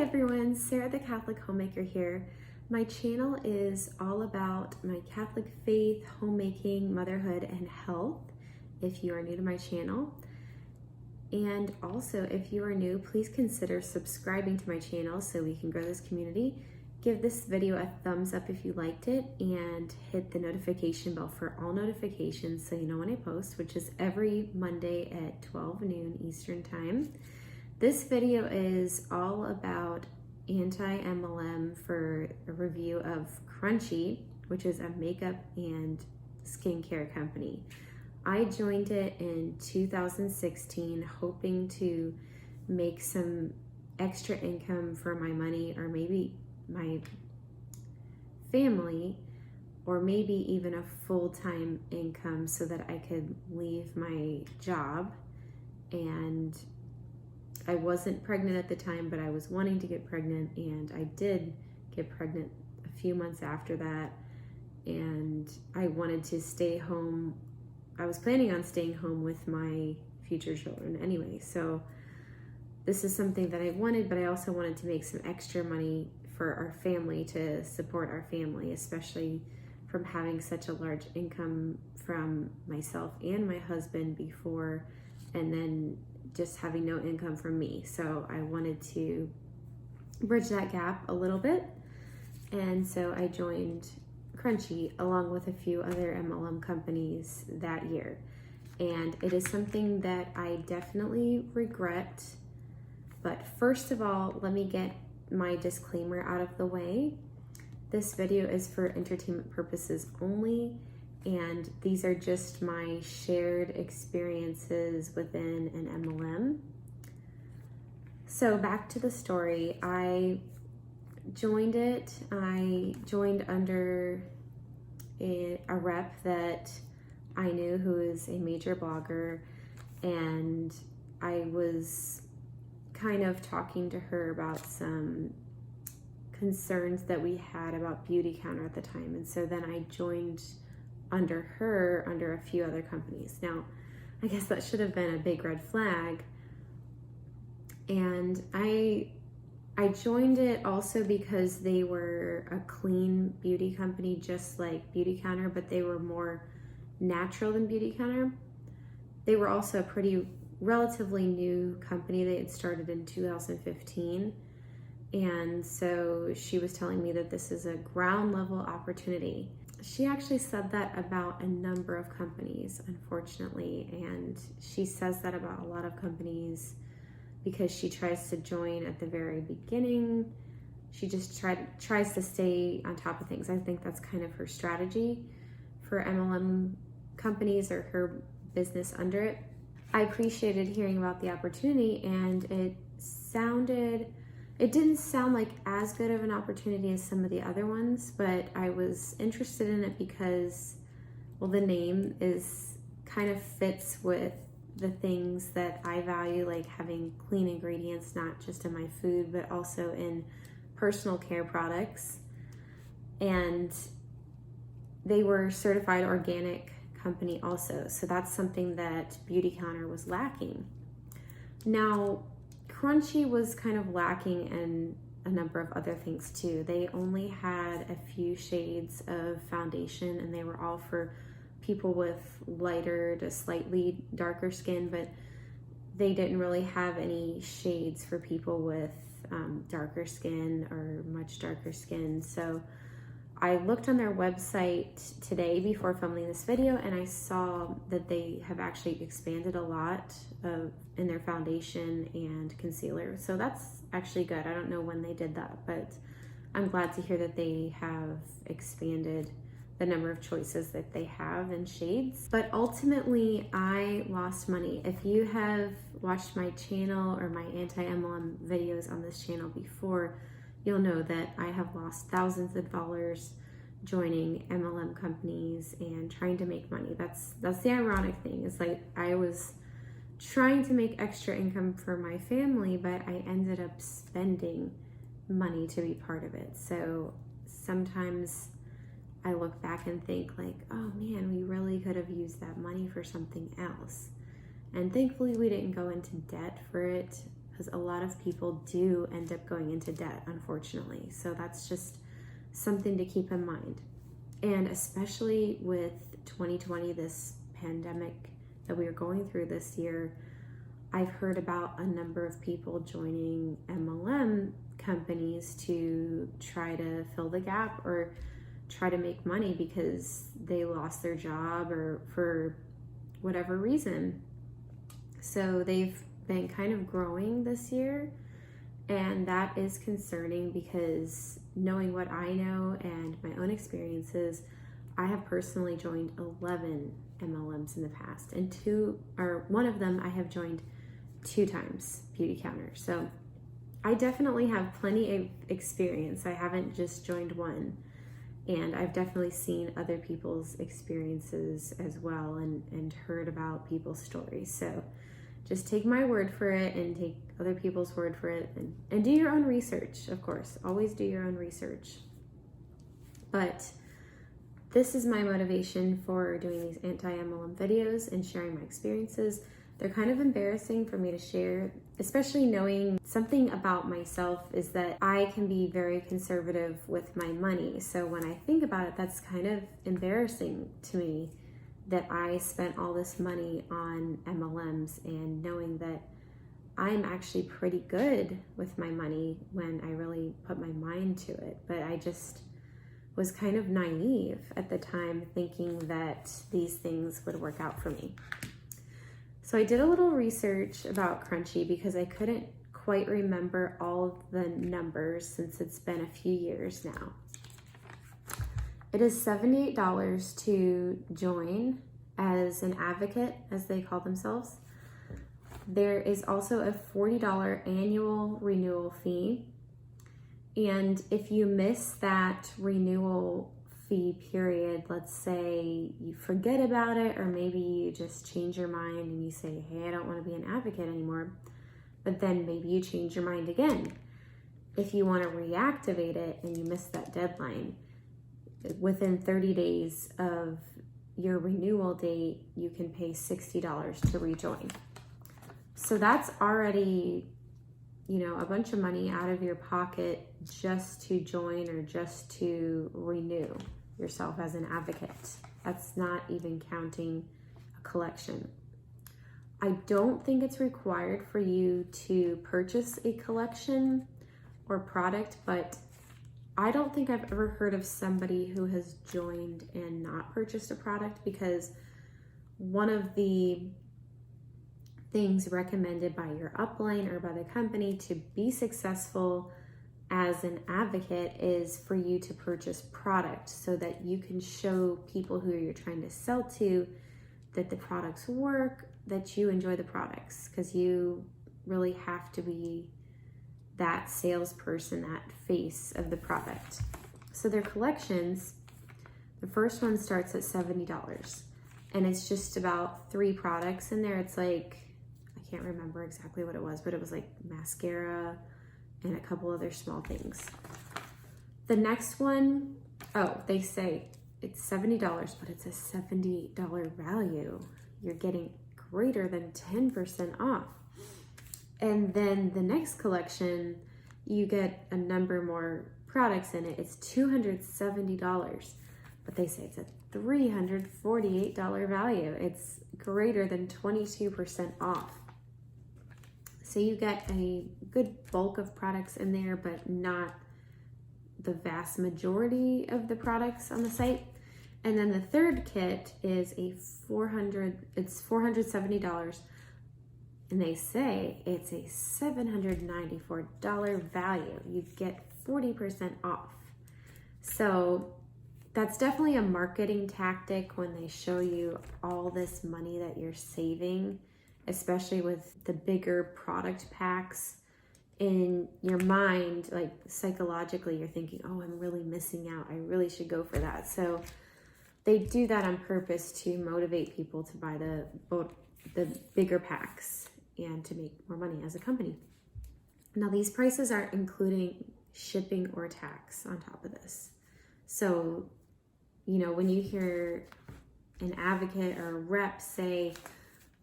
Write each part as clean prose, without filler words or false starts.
everyone, Sarah the Catholic Homemaker here. My channel is all about my Catholic faith, homemaking, motherhood, and health if you are new to my channel. And also, if you are new, please consider subscribing to my channel so we can grow this community. Give this video a thumbs up if you liked it and hit the notification bell for all notifications so you know when I post, which is every Monday at 12 noon Eastern Time. This video is all about anti-MLM for a review of Crunchi, which is a makeup and skincare company. I joined it in 2016, hoping to make some extra income for my money, or maybe my family, or maybe even a full-time income so that I could leave my job. And I wasn't pregnant at the time, but I was wanting to get pregnant, and I did get pregnant a few months after that. And I wanted to stay home. I was planning on staying home with my future children anyway. So this is something that I wanted, but I also wanted to make some extra money for our family, to support our family, especially from having such a large income from myself and my husband before, and then just having no income from me. So I wanted to bridge that gap a little bit. And so I joined Crunchi along with a few other MLM companies that year. And it is something that I definitely regret. But first of all, let me get my disclaimer out of the way. This video is for entertainment purposes only, and these are just my shared experiences within an MLM. So back to the story. I joined it. I joined under a rep that I knew, who is a major blogger, and I was kind of talking to her about some concerns that we had about Beauty Counter at the time. And so then I joined under her, under a few other companies. Now, I guess that should have been a big red flag. And I joined it also because they were a clean beauty company, just like Beauty Counter, but they were more natural than Beauty Counter. They were also a pretty relatively new company. They had started in 2015. And so she was telling me that this is a ground level opportunity. She actually said that about a number of companies, unfortunately. And she says that about a lot of companies because she tries to join at the very beginning. She just tries to stay on top of things. I think that's kind of her strategy for MLM companies, or her business under it. I appreciated hearing about the opportunity, and it didn't sound like as good of an opportunity as some of the other ones, but I was interested in it because, well, the name kind of fits with the things that I value, like having clean ingredients, not just in my food, but also in personal care products. And they were certified organic company also. So that's something that Beauty Counter was lacking. Now, Crunchi was kind of lacking in a number of other things too. They only had a few shades of foundation, and they were all for people with lighter to slightly darker skin, but they didn't really have any shades for people with darker skin or much darker skin. So I looked on their website today before filming this video, and I saw that they have actually expanded a lot in their foundation and concealer. So that's actually good. I don't know when they did that, but I'm glad to hear that they have expanded the number of choices that they have in shades. But ultimately, I lost money. If you have watched my channel or my anti-MLM videos on this channel before, you'll know that I have lost thousands of dollars joining MLM companies and trying to make money. That's the ironic thing. It's like I was trying to make extra income for my family, but I ended up spending money to be part of it. So sometimes I look back and think like, oh man, we really could have used that money for something else. And thankfully we didn't go into debt for it. because a lot of people do end up going into debt, unfortunately. So that's just something to keep in mind. And especially with 2020, this pandemic that we are going through this year, I've heard about a number of people joining MLM companies to try to fill the gap or try to make money because they lost their job or for whatever reason. So they've been kind of growing this year, and that is concerning because knowing what I know and my own experiences, I have personally joined 11 MLMs in the past, and one of them I have joined 2 times, Beauty Counter. So I definitely have plenty of experience. I haven't just joined one, and I've definitely seen other people's experiences as well and heard about people's stories. So just take my word for it and take other people's word for it and do your own research, of course. Always do your own research. But this is my motivation for doing these anti-MLM videos and sharing my experiences. They're kind of embarrassing for me to share, especially knowing something about myself is that I can be very conservative with my money. So when I think about it, that's kind of embarrassing to me that I spent all this money on MLMs, and knowing that I'm actually pretty good with my money when I really put my mind to it. But I just was kind of naive at the time, thinking that these things would work out for me. So I did a little research about Crunchi because I couldn't quite remember all of the numbers since it's been a few years now. It is $78 to join as an advocate, as they call themselves. There is also a $40 annual renewal fee. And if you miss that renewal fee period, let's say you forget about it, or maybe you just change your mind and you say, hey, I don't want to be an advocate anymore, but then maybe you change your mind again. If you want to reactivate it and you miss that deadline, within 30 days of your renewal date, you can pay $60 to rejoin. So that's already, a bunch of money out of your pocket just to join or just to renew yourself as an advocate. That's not even counting a collection. I don't think it's required for you to purchase a collection or product, but I don't think I've ever heard of somebody who has joined and not purchased a product, because one of the things recommended by your upline or by the company to be successful as an advocate is for you to purchase product so that you can show people who you're trying to sell to that the products work, that you enjoy the products, because you really have to be that salesperson, that face of the product. So their collections, the first one starts at $70, and it's just about 3 products in there. It's like, I can't remember exactly what it was, but it was like mascara and a couple other small things. The next one, they say it's $70, but it's a $78 value. You're getting greater than 10% off. And then the next collection, you get a number more products in it. It's $270, but they say it's a $348 value. It's greater than 22% off. So you get a good bulk of products in there, but not the vast majority of the products on the site. And then the third kit is it's $470. And they say it's a $794 value. You get 40% off. So that's definitely a marketing tactic when they show you all this money that you're saving, especially with the bigger product packs. In your mind, like psychologically, you're thinking, oh, I'm really missing out. I really should go for that. So they do that on purpose to motivate people to buy the bigger packs and to make more money as a company. Now, these prices aren't including shipping or tax on top of this. So, when you hear an advocate or a rep say,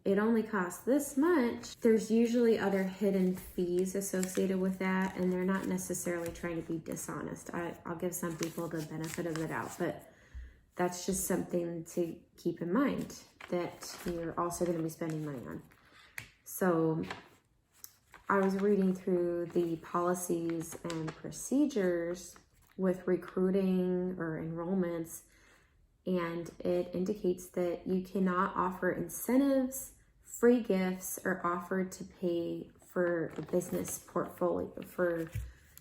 it only costs this much, there's usually other hidden fees associated with that, and they're not necessarily trying to be dishonest. I'll give some people the benefit of the doubt, but that's just something to keep in mind that you're also going to be spending money on. So I was reading through the policies and procedures with recruiting or enrollments, and it indicates that you cannot offer incentives, free gifts, or offer to pay for a business portfolio for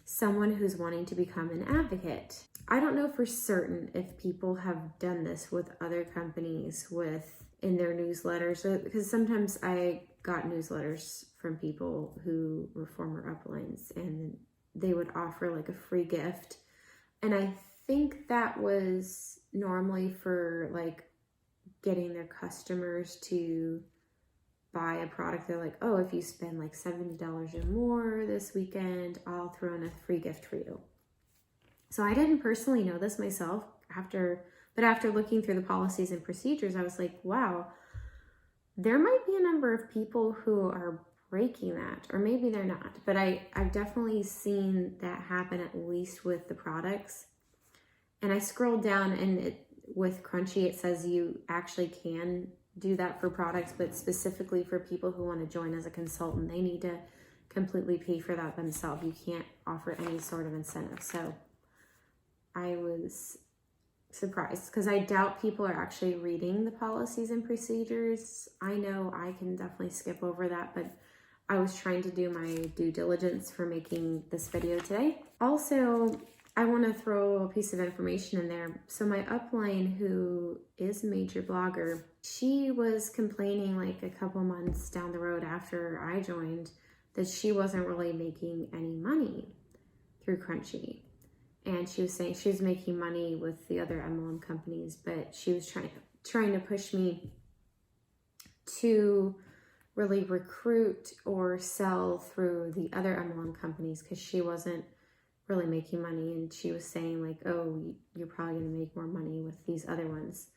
someone who's wanting to become an advocate. I don't know for certain if people have done this with other companies in their newsletters, because sometimes I got newsletters from people who were former uplines, and they would offer like a free gift. And I think that was normally for like getting their customers to buy a product. They're like, oh, if you spend like $70 or more this weekend, I'll throw in a free gift for you. So I didn't personally know this myself but after looking through the policies and procedures, I was like, wow, there might be a number of people who are breaking that, or maybe they're not, but I've definitely seen that happen, at least with the products. And I scrolled down, and with Crunchi, it says you actually can do that for products, but specifically for people who want to join as a consultant, they need to completely pay for that themselves. You can't offer any sort of incentive. So I was surprised, because I doubt people are actually reading the policies and procedures. I know I can definitely skip over that, but I was trying to do my due diligence for making this video today. Also, I want to throw a piece of information in there. So my upline, who is a major blogger, she was complaining like a couple months down the road after I joined that she wasn't really making any money through Crunchi. And she was saying she was making money with the other MLM companies, but she was trying to push me to really recruit or sell through the other MLM companies, because she wasn't really making money. And she was saying like, oh, you're probably going to make more money with these other ones.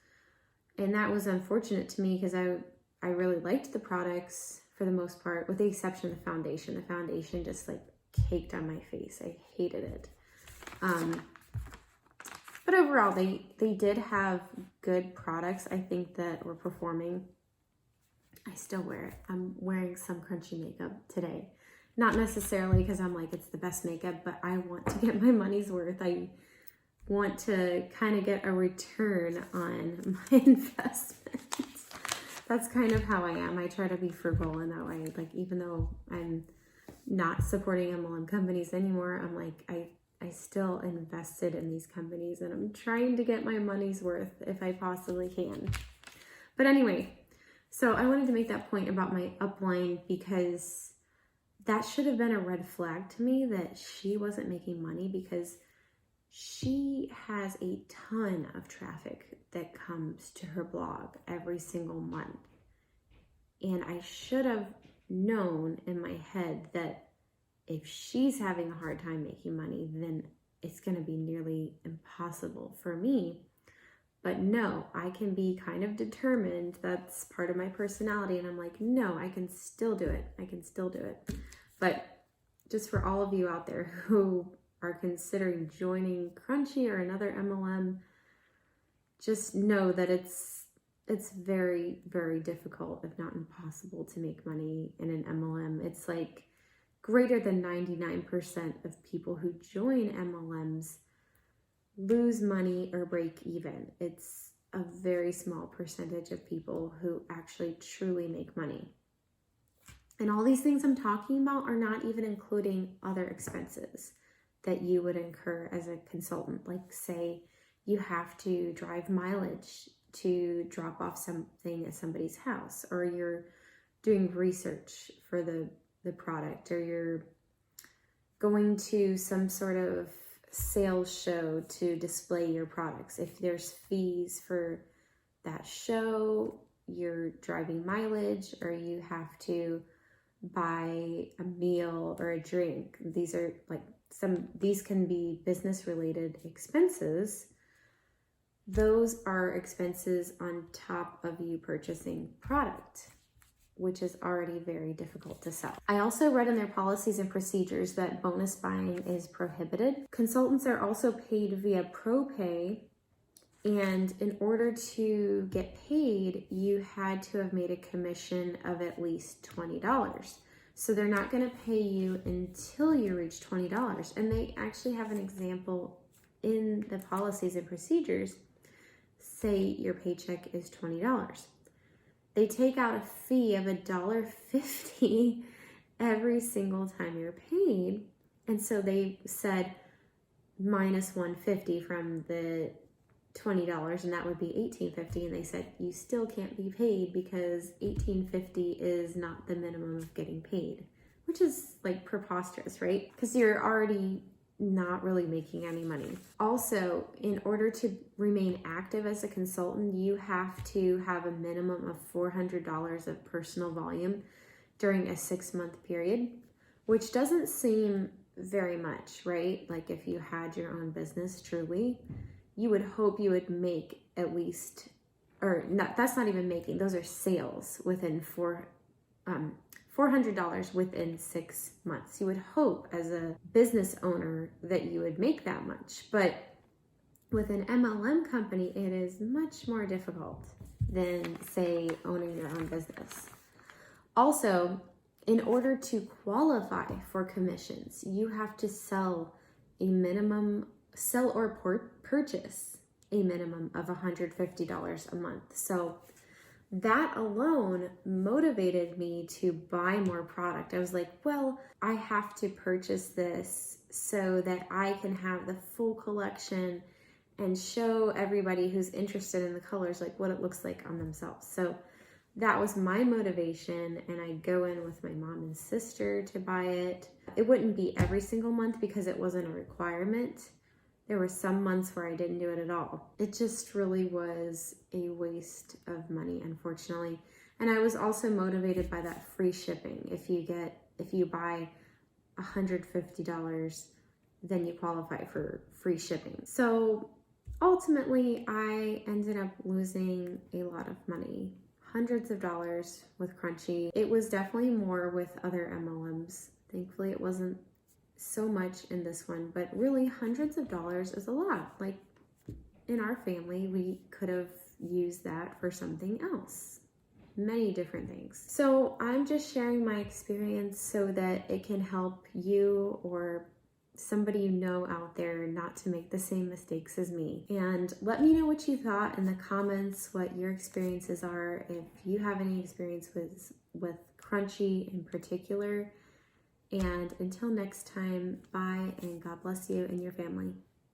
And that was unfortunate to me, because I really liked the products for the most part, with the exception of the foundation. The foundation just like caked on my face. I hated it. But overall, they did have good products, I think, that were performing. I still wear it. I'm wearing some Crunchi makeup today. Not necessarily because I'm like, it's the best makeup, but I want to get my money's worth. I want to kind of get a return on my investment. That's kind of how I am. I try to be frugal in that way. Like, even though I'm not supporting MLM companies anymore, I'm like, I still invested in these companies, and I'm trying to get my money's worth if I possibly can. But anyway, so I wanted to make that point about my upline, because that should have been a red flag to me that she wasn't making money, because she has a ton of traffic that comes to her blog every single month. And I should have known in my head that if she's having a hard time making money, then it's going to be nearly impossible for me. But no, I can be kind of determined. That's part of my personality. And I'm like, no, I can still do it. I can still do it. But just for all of you out there who are considering joining Crunchi or another MLM, just know that it's very, very difficult, if not impossible, to make money in an MLM. It's like greater than 99% of people who join MLMs lose money or break even. It's a very small percentage of people who actually truly make money. And all these things I'm talking about are not even including other expenses that you would incur as a consultant. Like, say you have to drive mileage to drop off something at somebody's house, or you're doing research for the product, or you're going to some sort of sales show to display your products. If there's fees for that show, you're driving mileage, or you have to buy a meal or a drink. These are like these can be business related expenses. Those are expenses on top of you purchasing product. which is already very difficult to sell. I also read in their policies and procedures that bonus buying is prohibited. Consultants are also paid via ProPay, and in order to get paid, you had to have made a commission of at least $20. So they're not going to pay you until you reach $20. And they actually have an example in the policies and procedures. Say your paycheck is $20. They take out a fee of $1.50 every single time you're paid. And so they said minus $150 from the $20, and that would be $18.50. And they said you still can't be paid because $18.50 is not the minimum of getting paid, which is like preposterous, right? Because you're already not really making any money. Also, in order to remain active as a consultant, you have to have a minimum of $400 of personal volume during a 6-month period, which doesn't seem very much, right? Like if you had your own business truly, you would hope you would make at least, or not, that's not even making, those are sales within $400 within 6 months. You would hope as a business owner that you would make that much. But with an MLM company, it is much more difficult than, say, owning your own business. Also, in order to qualify for commissions, you have to sell or purchase a minimum of $150 a month. So that alone motivated me to buy more product. I was like, well, I have to purchase this so that I can have the full collection and show everybody who's interested in the colors like what it looks like on themselves. So that was my motivation, and I go in with my mom and sister to buy it. It wouldn't be every single month because it wasn't a requirement. There were some months where I didn't do it at all. It just really was a waste of money, unfortunately. And I was also motivated by that free shipping. If you buy $150, then you qualify for free shipping. So ultimately, I ended up losing a lot of money, hundreds of dollars with Crunchi. It was definitely more with other MLMs. Thankfully, it wasn't so much in this one, but really hundreds of dollars is a lot. Like in our family, we could have used that for something else, many different things. So I'm just sharing my experience so that it can help you or somebody you know out there not to make the same mistakes as me. And let me know what you thought in the comments, what your experiences are, if you have any experience with Crunchi in particular. And until next time, bye, and God bless you and your family.